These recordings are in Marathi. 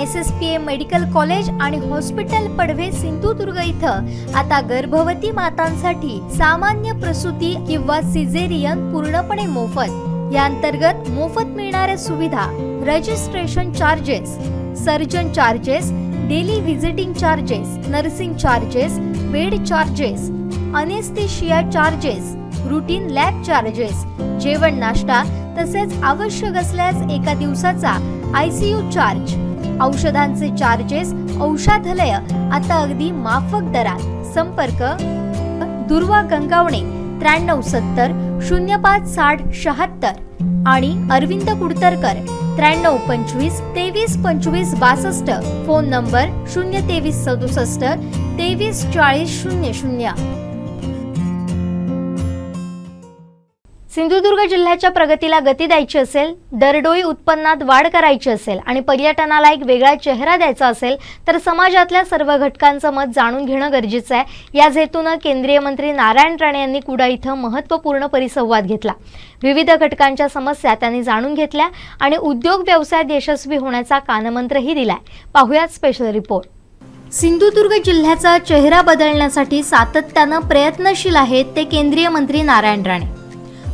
SSPA मेडिकल कॉलेज आणि हॉस्पिटल पडवे सिंधुदुर्ग इथं आता गर्भवती मातांसाठी सामान्य प्रसूती किंवा सिझेरियन पूर्णपणे मोफत। या अंतर्गत मोफत मिळणाऱ्या सुविधा registration charges, surgeon charges, daily visiting charges, nursing charges, bed charges, anaesthesia charges, routine lab charges, जेवण नाश्ता तसेच आवश्यक असल्यास एका दिवसाचा ICU चार्ज, औषधांचे चार्जेस, औषधालय आता अगदी माफक दरात। संपर्क दुर्वा गंगावणे 9370 05 60 76 आणि अरविंद कुडतरकर 9325 23 25 62। Phone number 023 67 23 40 00। सिंधुदुर्ग जिल्ह्याच्या प्रगतीला गती द्यायची असेल, दरडोई उत्पन्नात वाढ करायची असेल आणि पर्यटनाला एक वेगळा चेहरा द्यायचा असेल तर समाजातल्या सर्व घटकांचं मत जाणून घेणं गरजेचं आहे। याच हेतूनं केंद्रीय मंत्री नारायण राणे यांनी कुडा इथं महत्त्वपूर्ण परिसंवाद घेतला। विविध घटकांच्या समस्या त्यांनी जाणून घेतल्या आणि उद्योग व्यवसायात यशस्वी होण्याचा कानमंत्रही दिलाय। पाहुयात स्पेशल रिपोर्ट। सिंधुदुर्ग जिल्ह्याचा चेहरा बदलण्यासाठी सातत्यानं प्रयत्नशील आहेत ते केंद्रीय मंत्री नारायण राणे।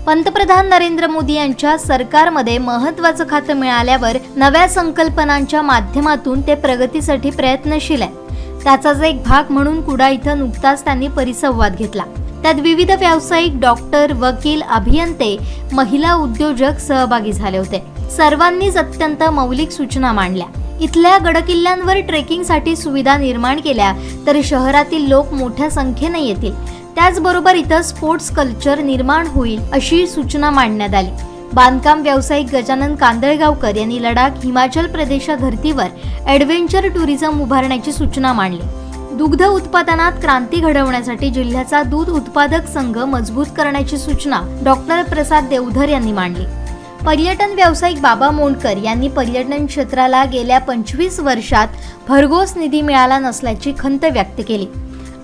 पंतप्रधान नरेंद्र मोदी यांच्या सरकारमध्ये महत्त्वाचं खातं मिळाल्यावर नव्या संकल्पनांच्या माध्यमातून ते प्रगतीसाठी प्रयत्नशील आहेत। त्याचाच एक भाग म्हणून कुडा इथं नुकताच त्यांनी परिसंवाद घेतला। त्यात विविध व्यावसायिक, डॉक्टर, वकील, अभियंते, महिला उद्योजक सहभागी झाले होते। सर्वांनीच अत्यंत मौलिक सूचना मांडल्या। इथल्या गडकिल्ल्यांवर ट्रेकिंगसाठी सुविधा निर्माण केल्या तर शहरातील लोक मोठ्या संख्येने येतील। त्याचबरोबर इथं स्पोर्ट्स कल्चर निर्माण होईल अशी सूचना मांडण्यात आली। बांधकाम व्यावसायिक गजानन कांदळगावकर यांनी लडाख, हिमाचल प्रदेशच्या धर्तीवर ॲडव्हेंचर टुरिझम उभारण्याची सूचना मांडली। दुग्ध उत्पादनात क्रांती घडवण्यासाठी जिल्ह्याचा दूध उत्पादक संघ मजबूत करण्याची सूचना डॉक्टर प्रसाद देवधर यांनी मांडली। पर्यटन व्यावसायिक बाबा मोंडकर यांनी पर्यटन क्षेत्राला गेल्या 25 वर्षात भरघोस निधी मिळाला नसल्याची खंत व्यक्त केली।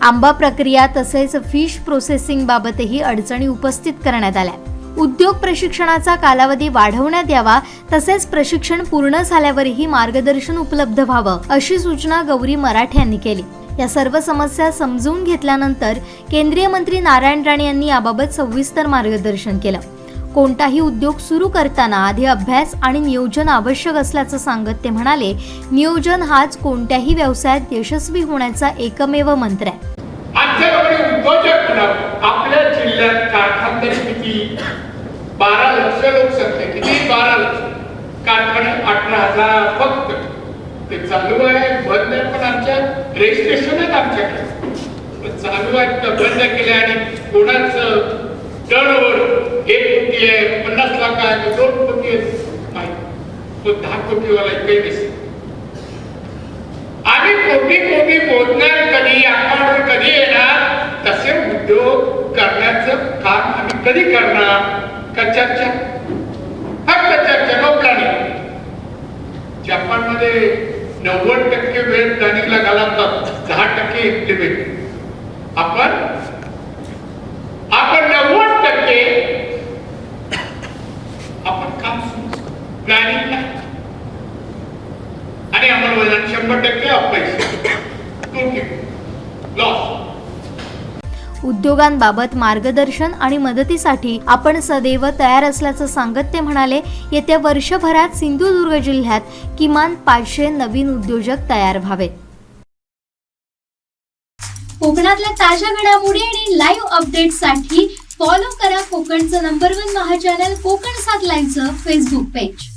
आंबा प्रक्रिया तसेच फिश प्रोसेसिंग बाबतही अडचणी उपस्थित करण्यात आल्या। उद्योग प्रशिक्षणाचा कालावधी वाढवण्यात यावा तसेच प्रशिक्षण पूर्ण झाल्यावरही मार्गदर्शन उपलब्ध व्हावं अशी सूचना गौरी मराठे यांनी केली। या सर्व समस्या समजून घेतल्यानंतर केंद्रीय मंत्री नारायण राणे यांनी याबाबत सविस्तर मार्गदर्शन केलं। कोणताही उद्योग सुरू करताना आधी अभ्यास आणि नियोजन आवश्यक असल्याचं सांगत ते म्हणाले, नियोजन हाच कोणत्याही व्यवसायात यशस्वी होण्याचा एकमेव मंत्र आहे। आमच्याकडे उद्योजक आपल्या जिल्ह्यात कारखानदारी किती 12 लक्ष लोकसंख्या किती 12 लक्ष कारखाने 18,000 फक्त ते चालू आहे। बंद आहे पण आमच्या रजिस्ट्रेशन आहेत आमच्याकडे चालू आहेत तर बंद केले आणि कोणाचं टर्नओव्हर 1 कोटी आहे 50 लाख आहे 2 कोटी आहे तो 10 कोटीवाला काही नसेल। आम्ही कोटी मोजणार कधी अकाउंटवर कधी येणार तसे उद्योग करण्याचं काम आम्ही कधी करणार का चर्चा फक्त चर्चा नो प्लॅनिंग। जपानमध्ये 90% वेळ प्लॅनिंगला घालतात 10% इम्प्लिमेंट। आपण 90% आपण काम प्लॅनिंग नाही आणि अंमलबजावणी 100% अपयशी लॉस। उद्योगांबाबत मार्गदर्शन आणि मदतीसाठी आपण सदैव तयार असल्याचं सांगत ते म्हणाले, येत्या वर्षभरात सिंधुदुर्ग जिल्ह्यात किमान 500 नवीन उद्योजक तयार व्हावेत। कोकणातल्या ताज्या घडामोडी आणि लाईव्ह अपडेट्ससाठी फॉलो करा कोकणचं नंबर 1 महा चॅनल कोकण 7 लाईव्हचं फेसबुक पेज।